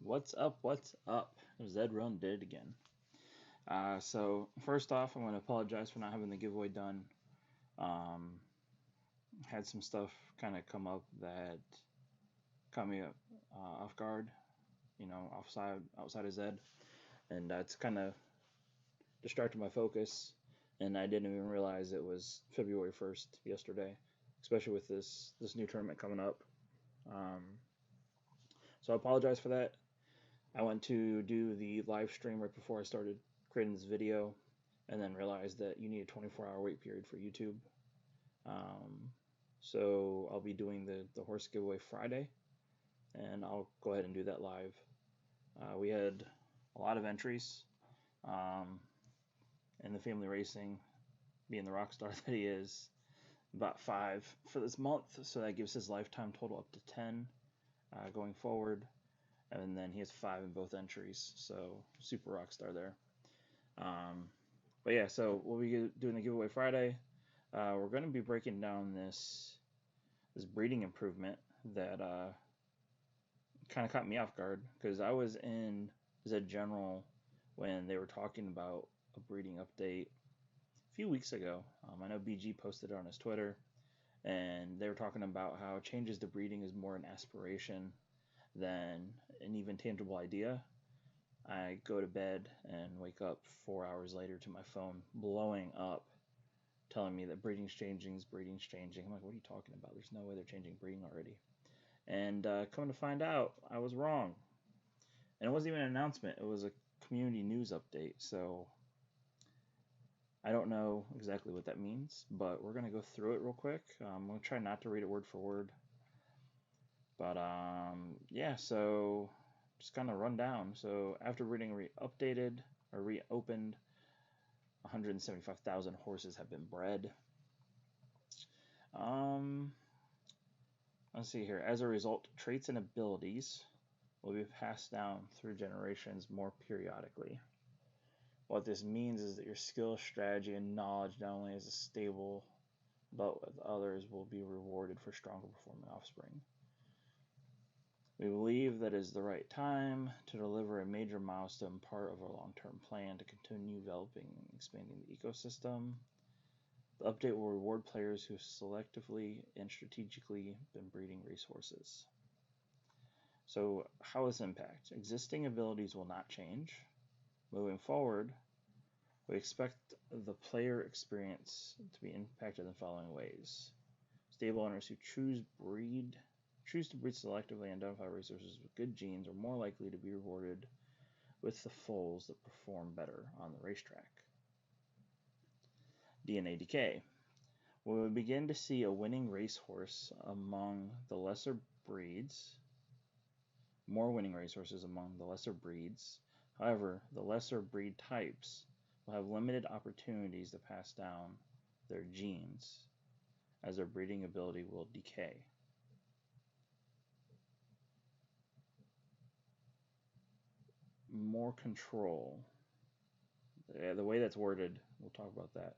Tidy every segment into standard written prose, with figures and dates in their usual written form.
What's up? What's up? Zed Run did it again. So first off, I want to apologize for not having the giveaway done. Um, had some stuff kind of come up that caught me off guard, outside of Zed, and that's kind of distracted my focus. And I didn't even realize it was February 1st yesterday, especially with this new tournament coming up. Um, so I apologize for that. I went to do the live stream right before I started creating this video, and then realized that you need a 24-hour wait period for YouTube. Um, so I'll be doing the horse giveaway Friday, and I'll go ahead and do that live. We had a lot of entries, um, and the family racing, being the rock star that he is, about 5 for this month, so that gives his lifetime total up to 10 going forward. And then he has 5 in both entries, so super rock star there. But yeah, so we'll be doing the giveaway Friday. We're going to be breaking down this breeding improvement that kind of caught me off guard, because I was in Zed General when they were talking about a breeding update a few weeks ago. I know BG posted it on his Twitter, and they were talking about how changes to breeding is more an aspiration than an even tangible idea. I go to bed and wake up 4 hours later to my phone blowing up, telling me that breeding's changing, breeding's changing. I'm like, what are you talking about? There's no way they're changing breeding already. And coming to find out, I was wrong. And it wasn't even an announcement. It was a community news update. So I don't know exactly what that means, but we're going to go through it real quick. I'm going to try not to read it word for word. But yeah, so just kind of run down. So after breeding updated or reopened, 175,000 horses have been bred. Let's see here. As a result, traits and abilities will be passed down through generations more periodically. What this means is that your skill, strategy, and knowledge, not only as a stable, but with others, will be rewarded for stronger performing offspring. We believe that it is the right time to deliver a major milestone part of our long-term plan to continue developing and expanding the ecosystem. The update will reward players who have selectively and strategically been breeding racehorses. So how will this impact? Existing abilities will not change. Moving forward, we expect the player experience to be impacted in the following ways. Stable owners who choose to breed selectively and identify racehorses with good genes are more likely to be rewarded with the foals that perform better on the racetrack. DNA decay. When we begin to see a winning racehorse among the lesser breeds, more winning racehorses among the lesser breeds. However, the lesser breed types will have limited opportunities to pass down their genes, as their breeding ability will decay. More control. The way that's worded, we'll talk about that.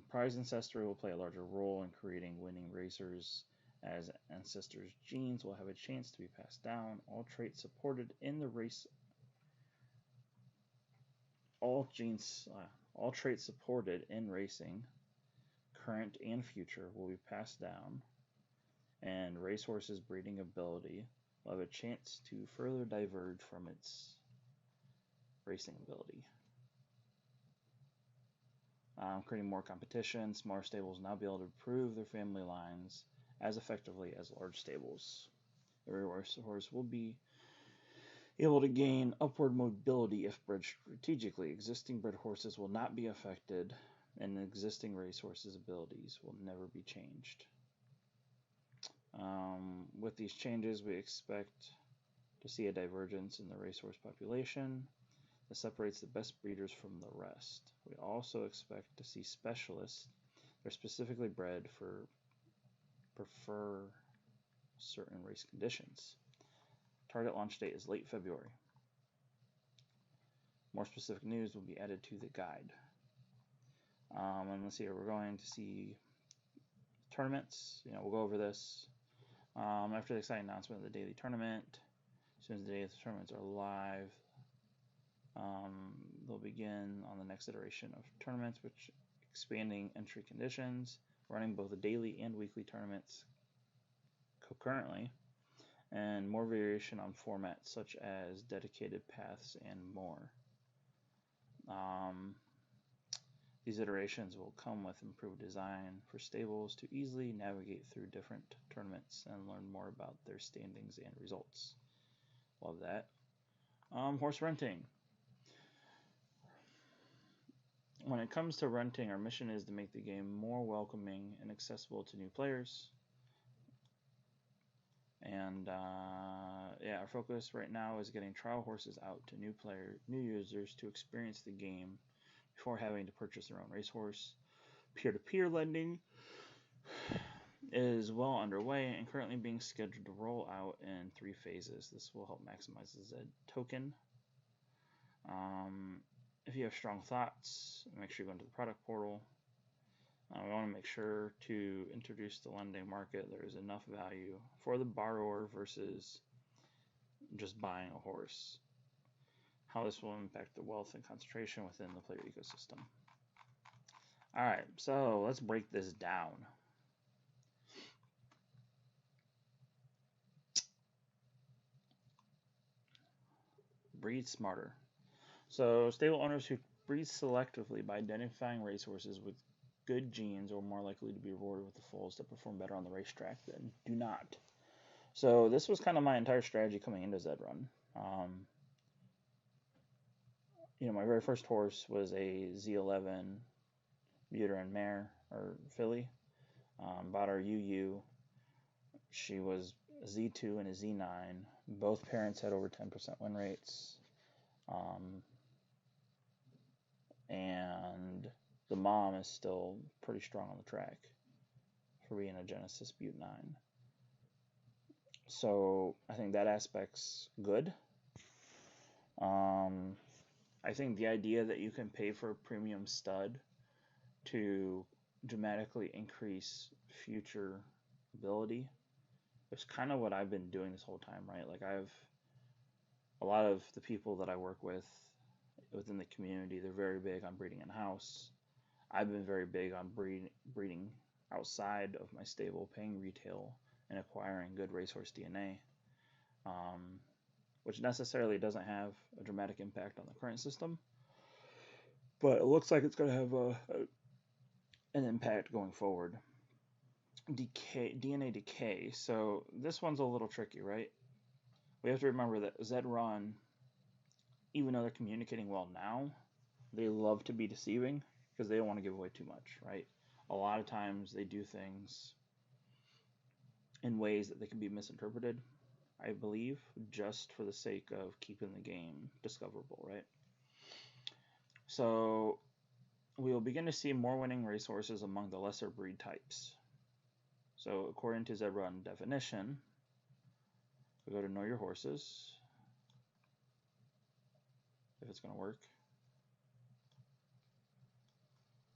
Prize ancestry will play a larger role in creating winning racers, as ancestors' genes will have a chance to be passed down. All traits supported in racing, current and future, will be passed down, and racehorses' breeding ability will have a chance to further diverge from its racing ability. Creating more competition, smaller stables will now be able to improve their family lines as effectively as large stables. Every racehorse will be able to gain upward mobility if bred strategically. Existing bred horses will not be affected, and existing racehorses' abilities will never be changed. With these changes, we expect to see a divergence in the racehorse population that separates the best breeders from the rest. We also expect to see specialists that are specifically bred for prefer certain race conditions. Target launch date is late February. More specific news will be added to the guide. And let's see here, we're going to see tournaments. We'll go over this. After the exciting announcement of the daily tournament, As soon as the day of the tournaments are live, they'll begin on the next iteration of tournaments, which expanding entry conditions, running both the daily and weekly tournaments concurrently, and more variation on formats such as dedicated paths and more. These iterations will come with improved design for stables to easily navigate through different tournaments and learn more about their standings and results. Love that. Horse renting. When it comes to renting, our mission is to make the game more welcoming and accessible to new players. And yeah, our focus right now is getting trial horses out to new users to experience the game before having to purchase their own racehorse. Peer-to-peer lending is well underway and currently being scheduled to roll out in 3 phases. This will help maximize the Zed token. If you have strong thoughts, make sure you go into the product portal. We want to make sure to introduce the lending market. There is enough value for the borrower versus just buying a horse. How this will impact the wealth and concentration within the player ecosystem. Alright, so let's break this down. Breed smarter. So stable owners who breed selectively by identifying racehorses with good genes are more likely to be rewarded with the foals that perform better on the racetrack than do not. So this was kind of my entire strategy coming into Zed Run. My very first horse was a Z11 uterine mare or filly. Bought her UU. She was a Z2 and a Z9. Both parents had over 10% win rates. And the mom is still pretty strong on the track for being a Genesis Butte 9. So I think that aspect's good. I think the idea that you can pay for a premium stud to dramatically increase future ability is kind of what I've been doing this whole time, right? Like a lot of the people that I work with within the community, they're very big on breeding in-house. I've been very big on breeding outside of my stable, paying retail and acquiring good racehorse DNA, which necessarily doesn't have a dramatic impact on the current system, but it looks like it's going to have an impact going forward. DNA decay. So this one's a little tricky, right? We have to remember that Zed Run, even though they're communicating well now, they love to be deceiving because they don't want to give away too much, right? A lot of times they do things in ways that they can be misinterpreted, I believe, just for the sake of keeping the game discoverable, right? So we will begin to see more winning racehorses among the lesser breed types. So according to Zed Run definition, we go to Know Your Horses, if it's going to work.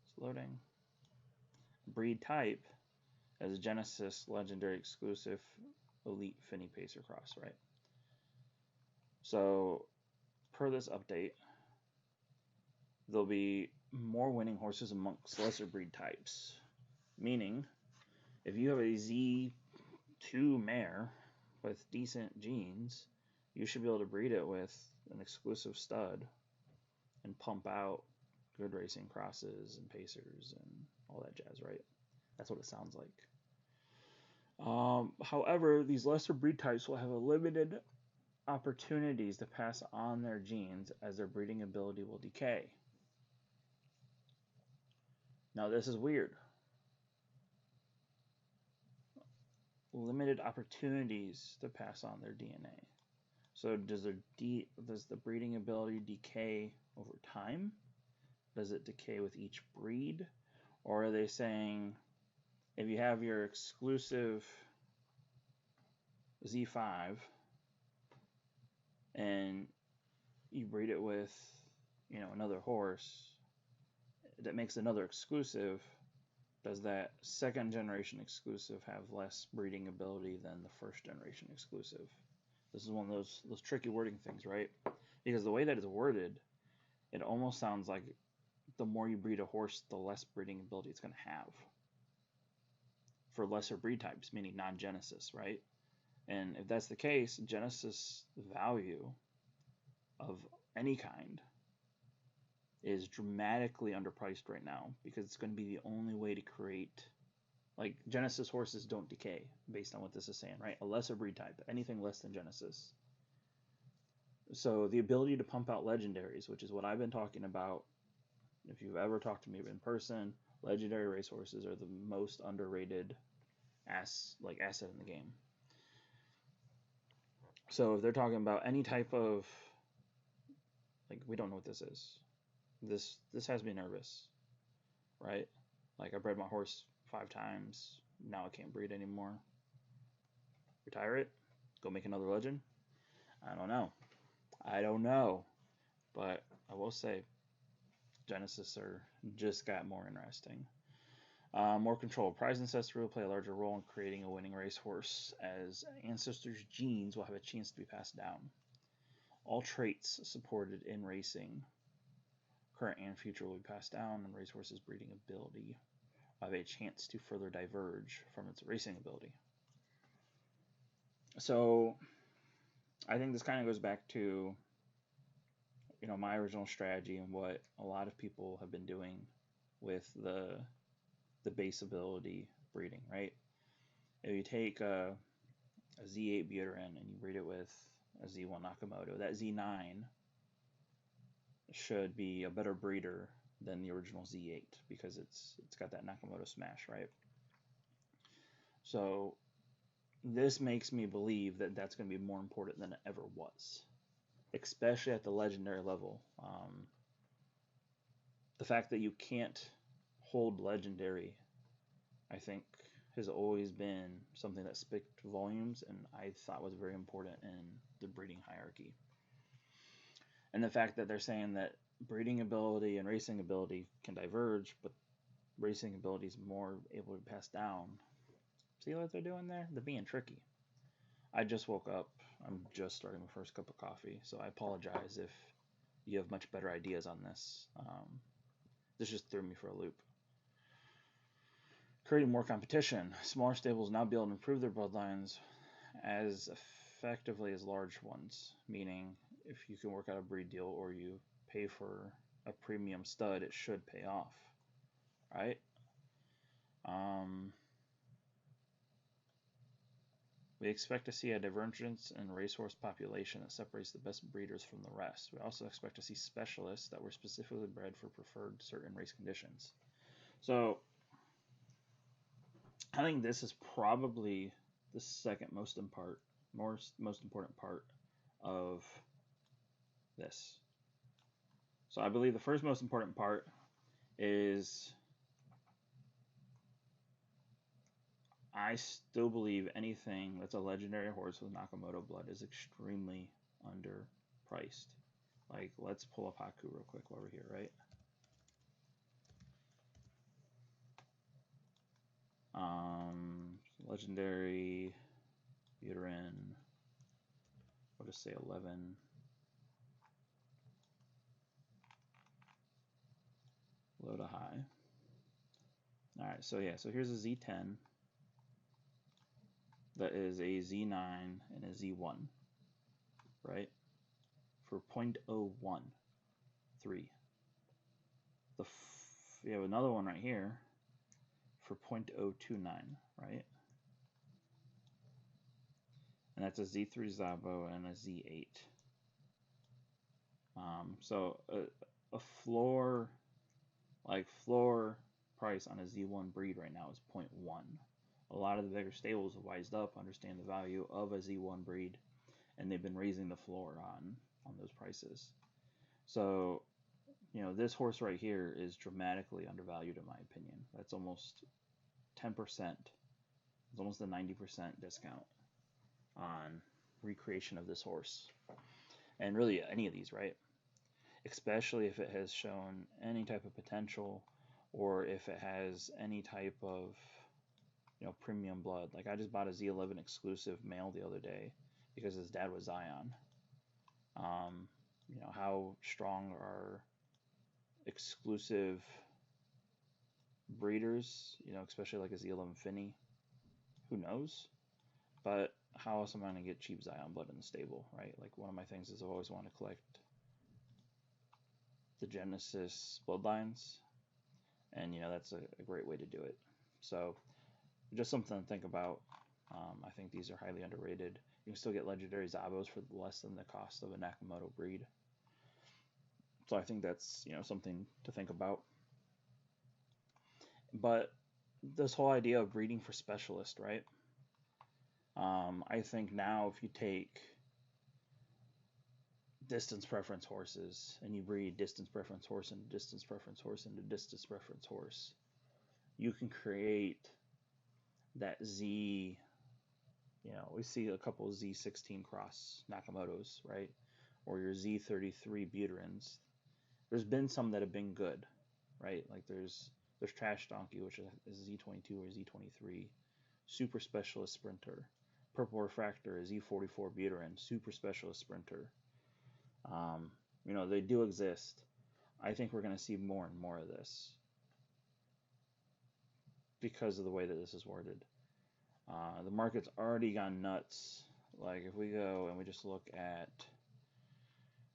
It's loading. Breed type as a Genesis Legendary Exclusive Elite Finny Pacer Cross, right? So per this update, there'll be more winning horses amongst lesser breed types. Meaning, if you have a Z2 mare with decent genes, you should be able to breed it with an exclusive stud and pump out good racing crosses and pacers and all that jazz, right? That's what it sounds like. However, these lesser breed types will have a limited opportunities to pass on their genes as their breeding ability will decay. Now this is weird. Limited opportunities to pass on their DNA. So does the breeding ability decay over time? Does it decay with each breed? Or are they saying if you have your exclusive Z5 and you breed it with, another horse that makes another exclusive, does that second generation exclusive have less breeding ability than the first generation exclusive? This is one of those tricky wording things, right? Because the way that it's worded, it almost sounds like the more you breed a horse, the less breeding ability it's going to have for lesser breed types, meaning non-genesis, right? And if that's the case, genesis value of any kind is dramatically underpriced right now because it's going to be the only way to create, like, genesis horses don't decay based on what this is saying, right? A lesser breed type, anything less than genesis. So the ability to pump out legendaries, which is what I've been talking about. If you've ever talked to me in person, legendary racehorses are the most underrated asset in the game. So if they're talking about any type of, like, we don't know what this is. This has me nervous, right? Like, I bred my horse 5 times. Now I can't breed anymore. Retire it? Go make another legend? I don't know. But I will say, Genesis are just got more interesting. More control. Prize ancestry will play a larger role in creating a winning racehorse, as ancestors' genes will have a chance to be passed down. All traits supported in racing, current and future, will be passed down, and racehorses' breeding ability will have a chance to further diverge from its racing ability. So I think this kind of goes back to, my original strategy and what a lot of people have been doing with the base ability breeding, right? If you take a Z8 Buterin and you breed it with a Z1 Nakamoto, that Z9 should be a better breeder than the original Z8 because it's got that Nakamoto smash, right? So this makes me believe that that's going to be more important than it ever was, especially at the legendary level. The fact that you can't hold legendary, I think, has always been something that speaks volumes, and I thought was very important in the breeding hierarchy. And the fact that they're saying that breeding ability and racing ability can diverge, but racing ability is more able to pass down. See what they're doing there? They're being tricky. I just woke up. I'm just starting my first cup of coffee, so I apologize if you have much better ideas on this. This just threw me for a loop. Creating more competition. Smaller stables now be able to improve their bloodlines as effectively as large ones, meaning if you can work out a breed deal or you pay for a premium stud, it should pay off, right? We expect to see a divergence in racehorse population that separates the best breeders from the rest. We also expect to see specialists that were specifically bred for preferred certain race conditions. So I think this is probably the second most important part of this. So I believe the first most important part is, I still believe anything that's a legendary horse with Nakamoto blood is extremely underpriced. Like, let's pull up Haku real quick while we're here, right? Legendary Buterin, we'll just say 11. Low to high. Alright, so yeah, so here's a Z10 that is a Z9 and a Z1, right? For 0.013. You have another one right here for 0.029, right? And that's a Z3 Zabo and a Z8. So a floor price on a Z1 breed right now is 0.1. A lot of the bigger stables have wised up, understand the value of a Z1 breed, and they've been raising the floor on those prices. So, this horse right here is dramatically undervalued in my opinion. That's almost 10%. It's almost a 90% discount on recreation of this horse. And really any of these, right? Especially if it has shown any type of potential, or if it has any type of premium blood. Like, I just bought a Z11 exclusive male the other day because his dad was Zion. You know, how strong are exclusive breeders, you know, especially like a Elam Finney? Who knows? But how else am I going to get cheap Zion blood in the stable, right? Like, one of my things is I always want to collect the Genesis bloodlines, and, you know, that's a great way to do it. So, just something to think about. I think these are highly underrated. You can still get legendary Zabos for less than the cost of a Nakamoto breed. So I think that's, you know, something to think about. But this whole idea of breeding for specialist, right? I think now if you take distance preference horses and you breed distance preference horse into distance preference horse into distance preference horse, you can create that Z. You know, we see a couple of Z16 cross Nakamotos, right? Or your Z33 Buterins. There's been some that have been good, right? Like there's Trash Donkey, which is Z22 or Z23, Super Specialist Sprinter. Purple Refractor is Z44 Buterin, Super Specialist Sprinter. You know, they do exist. I think we're going to see more and more of this because of the way that this is worded. The market's already gone nuts. Like if we go and we just look at,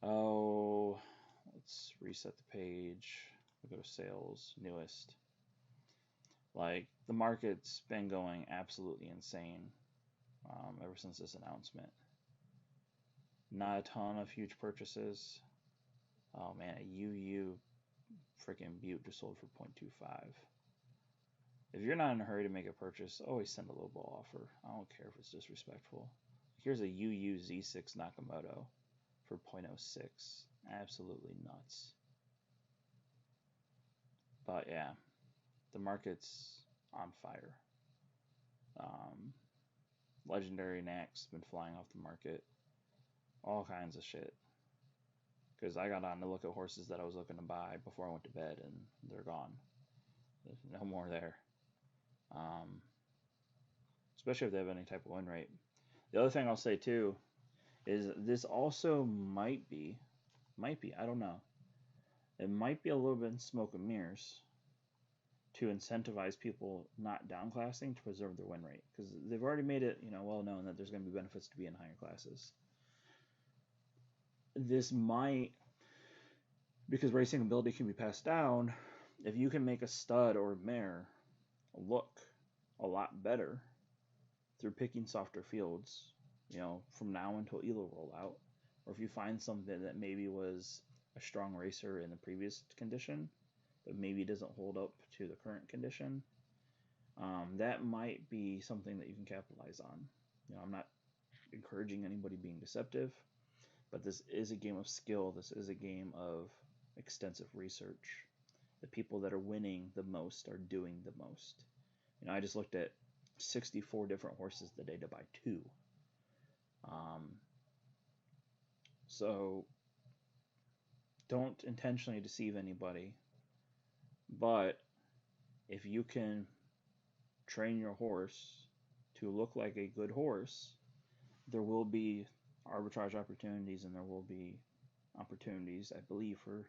let's reset the page. We'll go to sales, newest. Like the market's been going absolutely insane ever since this announcement. Not a ton of huge purchases. Oh man, a UU freaking Butte just sold for 0.25. If you're not in a hurry to make a purchase, always send a low ball offer. I don't care if it's disrespectful. Here's a UU Z6 Nakamoto for 0.06. Absolutely nuts. But yeah, the market's on fire. Legendary Nax been flying off the market. All kinds of shit. Because I got on to look at horses that I was looking to buy before I went to bed, and they're gone. There's no more there. Especially if they have any type of win rate. The other thing I'll say too is this also might be, I don't know. It might be a little bit in smoke and mirrors to incentivize people not downclassing to preserve their win rate, because they've already made it, you know, well known that there's going to be benefits to be in higher classes. This might, because racing ability can be passed down, if you can make a stud or a mare look a lot better through picking softer fields, you know, from now until ELO rollout, or if you find something that maybe was a strong racer in the previous condition, but maybe doesn't hold up to the current condition, that might be something that you can capitalize on. You know, I'm not encouraging anybody being deceptive, but this is a game of skill. This is a game of extensive research. The people that are winning the most are doing the most. You know, I just looked at 64 different horses today to buy 2. So don't intentionally deceive anybody, but if you can train your horse to look like a good horse, there will be arbitrage opportunities, and there will be opportunities, I believe, for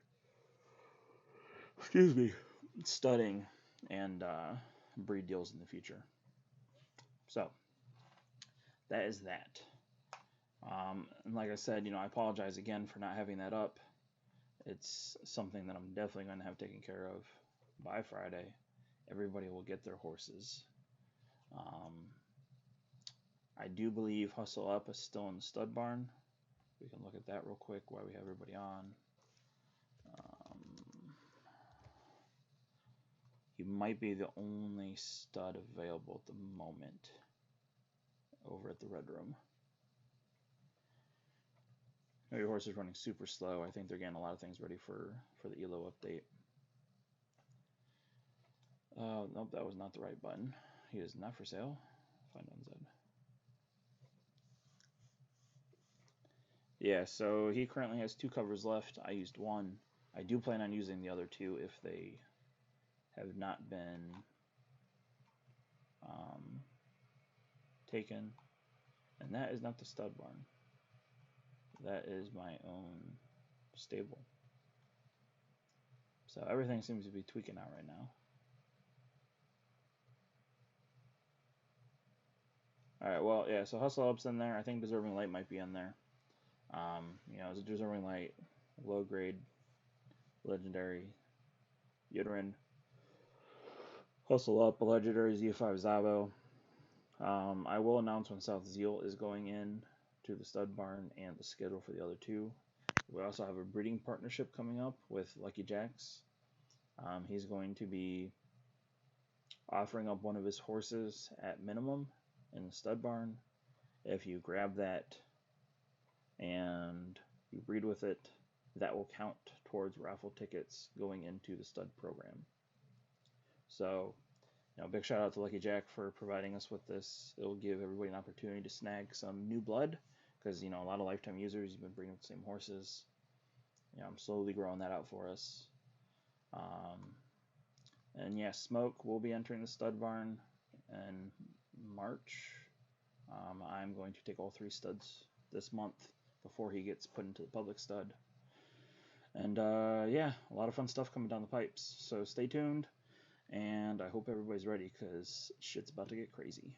studying and breed deals in the future. So that is that. And like I said, you know, I apologize again for not having that up. It's something that I'm definitely going to have taken care of by Friday. Everybody will get their horses. I do believe Hustle Up is still in the stud barn. We can look at that real quick while we have everybody on. He might be the only stud available at the moment over at the Red Room. Your horse is running super slow. I think they're getting a lot of things ready for the ELO update. Nope, that was not the right button. He is not for sale. Find on Zed. Yeah, so he currently has 2 covers left. I used 1. I do plan on using the other 2 if they have not been taken. And that is not the stud barn. That is my own stable. So everything seems to be tweaking out right now. Alright, well, yeah, so Hustle Up's in there. I think Deserving Light might be in there. It's a Deserving Light, low grade, legendary, Uterine. Hustle Up, a legendary Z5 Zabo. I will announce when South Zeal is going in to the stud barn and the schedule for the other two. We also have a breeding partnership coming up with Lucky Jacks. He's going to be offering up one of his horses at minimum in the stud barn. If you grab that and you breed with it, that will count towards raffle tickets going into the stud program. So, big shout out to Lucky Jack for providing us with this. It'll give everybody an opportunity to snag some new blood because, a lot of lifetime users, you've been bringing the same horses. I'm slowly growing that out for us. And yeah, Smoke will be entering the stud barn in March. I'm going to take all 3 studs this month before he gets put into the public stud. And yeah, a lot of fun stuff coming down the pipes. So stay tuned, and I hope everybody's ready because shit's about to get crazy.